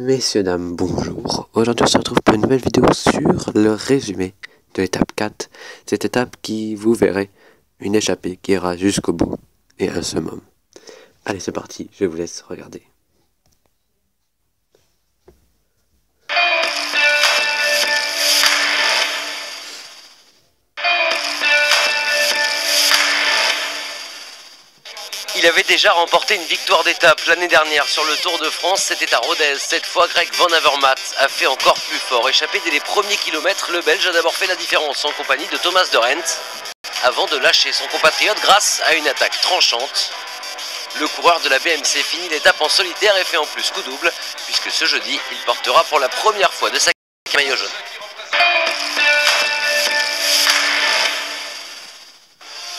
Messieurs, dames, bonjour. Aujourd'hui, on se retrouve pour une nouvelle vidéo sur le résumé de l'étape 4. Cette étape qui, vous verrez, une échappée qui ira jusqu'au bout et un summum. Allez, c'est parti, je vous laisse regarder. Il avait déjà remporté une victoire d'étape l'année dernière sur le Tour de France, c'était à Rodez. Cette fois, Greg Van Avermaet a fait encore plus fort. Échappé dès les premiers kilomètres, le Belge a d'abord fait la différence en compagnie de Thomas de Gendt, avant de lâcher son compatriote grâce à une attaque tranchante. Le coureur de la BMC finit l'étape en solitaire et fait en plus coup double, puisque ce jeudi, il portera pour la première fois de sa carrière maillot jaune.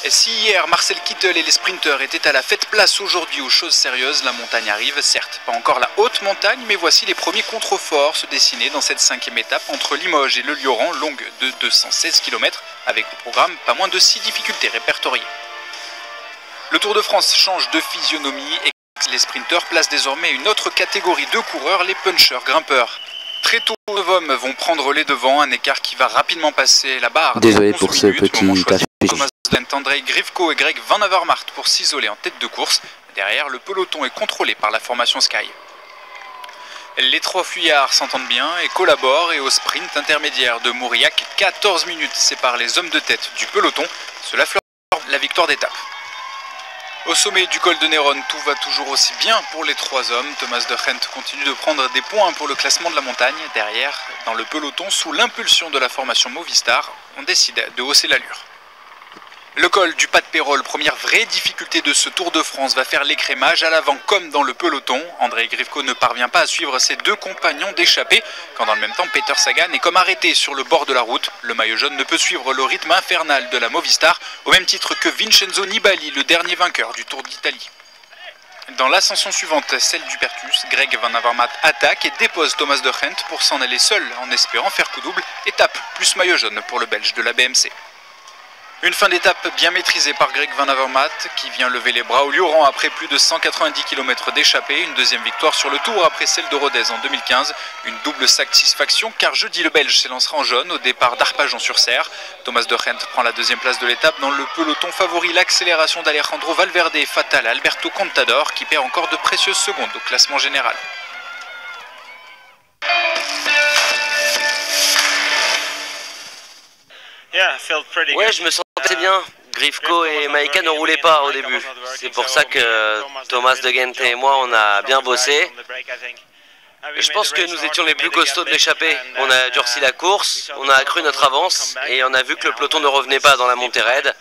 Et si hier Marcel Kittel et les sprinteurs étaient à la fête, place aujourd'hui aux choses sérieuses. La montagne arrive, certes pas encore la haute montagne, mais voici les premiers contreforts se dessiner dans cette 5e étape entre Limoges et le Lioran, longue de 216 km, avec au programme pas moins de 6 difficultés répertoriées. Le Tour de France change de physionomie et les sprinteurs placent désormais une autre catégorie de coureurs, les punchers grimpeurs. Très tôt, les hommes vont prendre les devants, un écart qui va rapidement passer la barre. Désolé pour ce petit Thomas de Gendt, Andrej Grivko et Greg Van Avermaet pour s'isoler en tête de course. Derrière, le peloton est contrôlé par la formation Sky. Les trois fuyards s'entendent bien et collaborent, et au sprint intermédiaire de Mauriac, 14 minutes séparent les hommes de tête du peloton. Cela fleure la victoire d'étape. Au sommet du col de Néron, tout va toujours aussi bien pour les trois hommes. Thomas de Gendt continue de prendre des points pour le classement de la montagne. Derrière, dans le peloton, sous l'impulsion de la formation Movistar, on décide de hausser l'allure. Le col du Pas de Pérol, première vraie difficulté de ce Tour de France, va faire l'écrémage à l'avant comme dans le peloton. Andrej Grivko ne parvient pas à suivre ses deux compagnons d'échappée, quand dans le même temps Peter Sagan est comme arrêté sur le bord de la route. Le maillot jaune ne peut suivre le rythme infernal de la Movistar, au même titre que Vincenzo Nibali, le dernier vainqueur du Tour d'Italie. Dans l'ascension suivante, celle du Pertus, Greg Van Avermaet attaque et dépose Thomas de Gendt pour s'en aller seul en espérant faire coup double. Étape plus maillot jaune pour le Belge de la BMC. Une fin d'étape bien maîtrisée par Greg Van Avermaet qui vient lever les bras au Lioran après plus de 190 km d'échappée. Une deuxième victoire sur le Tour après celle de Rodez en 2015. Une double satisfaction car jeudi le Belge s'élancera en jaune au départ d'Arpajon-sur-Cère. Thomas de Gendt prend la deuxième place de l'étape. Dans le peloton favori, l'accélération d'Alejandro Valverde est fatale à Alberto Contador qui perd encore de précieuses secondes au classement général. Ouais, je me sentais bien. Grivko et Maïka ne roulaient pas au début. C'est pour ça que Thomas de Gendt et moi, on a bien bossé. Je pense que nous étions les plus costauds de l'échappée. On a durci la course, on a accru notre avance et on a vu que le peloton ne revenait pas dans la montée raide.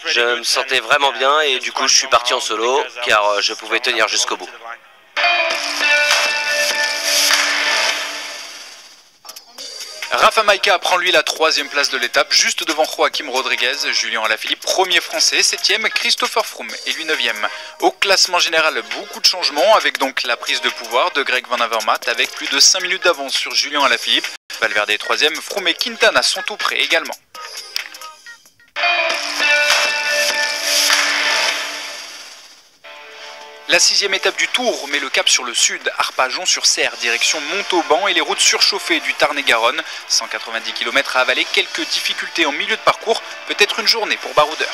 Je me sentais vraiment bien et du coup je suis parti en solo car je pouvais tenir jusqu'au bout. Rafa Maïka prend lui la 3e place de l'étape, juste devant Joaquim Rodriguez. Julien Alaphilippe, premier français, 7e, Christopher Froome est lui 9e. Au classement général, beaucoup de changements, avec donc la prise de pouvoir de Greg Van Avermaet, avec plus de 5 minutes d'avance sur Julien Alaphilippe. Valverde est 3e, Froome et Quintana sont tout près également. La 6e étape du Tour met le cap sur le sud, Arpajon-sur-Cère, direction Montauban et les routes surchauffées du Tarn-et-Garonne. 190 km à avaler, quelques difficultés en milieu de parcours, peut-être une journée pour baroudeur.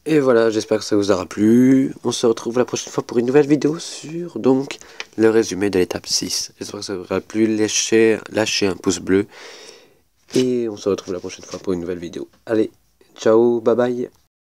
Et voilà, j'espère que ça vous aura plu. On se retrouve la prochaine fois pour une nouvelle vidéo sur donc le résumé de l'étape 6. J'espère que ça vous aura plu. Lâchez un pouce bleu. Et on se retrouve la prochaine fois pour une nouvelle vidéo. Allez, ciao, bye bye.